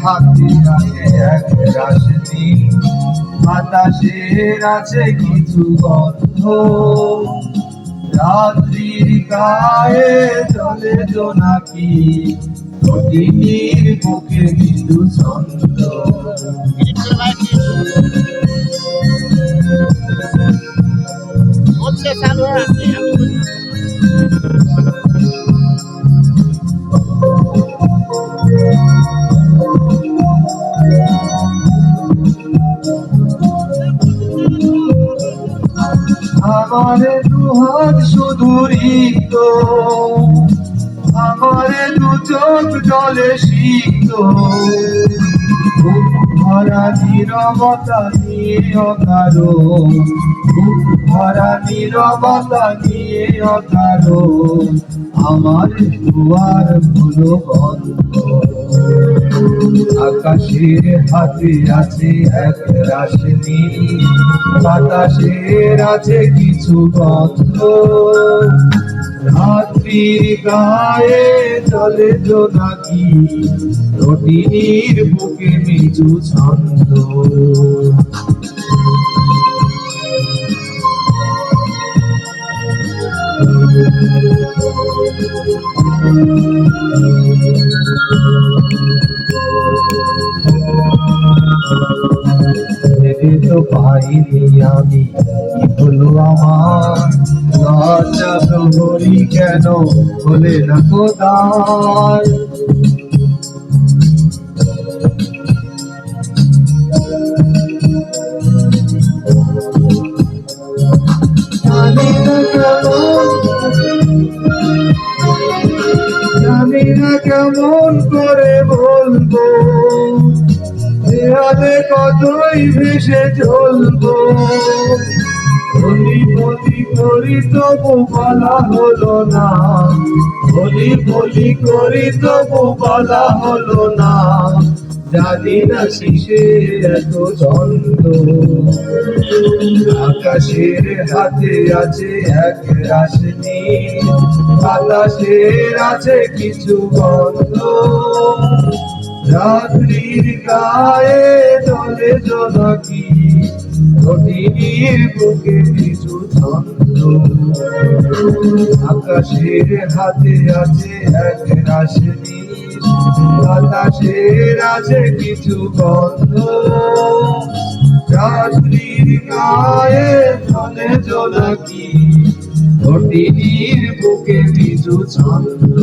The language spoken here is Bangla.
হাতে আছে এক রাশি, বাতাসের আছে কিছু গন্ধ, রাত্রির গায়ে চলে জোনাকি, নদীর বুকে মৃদু ছন্দ। আমারে দুহাত শুধু রিক্ত, আমারে দু চোখ জলে সিক্ত, ভরা নীরবতা নিয়ে অকারো, ভরা নীরবতা নিয়ে অকারো, আমার দুয়ার হলো বন্ধ। আকাশের হাতে আছে এক রাশি, বাতাসের আছে কিছু গন্ধ, রাত্রির গায়ে চলে জোনাকি, নদীর বুকে মৃদু ছন্দ। তো পাইনি আমি, কি হলো আমার লজ্জা প্রহরী কেন হলে না কোদার। জানি না কেমন করে বলবো, দেয়ালে কতই ভেসে চলবো, বলি বলি করি তবু বলা হলো না, বলি বলি করি তবু বলা হলো না, জানি না শিশে এত ছন্দ। আকাশের হাতে আছে এক রাশি, বাতাসের আছে কিছু গন্ধ, রাত্রির গায়ে চলে জোনাকি, নদীর বুকে কিছু ছন্দ। আকাশের হাতে আছে এক রাশি, বাতাসের আছে কিছু গন্ধ, রাত্রির গায়ে চলে জোনাকি, নদীর বুকে কিছু ছন্দ।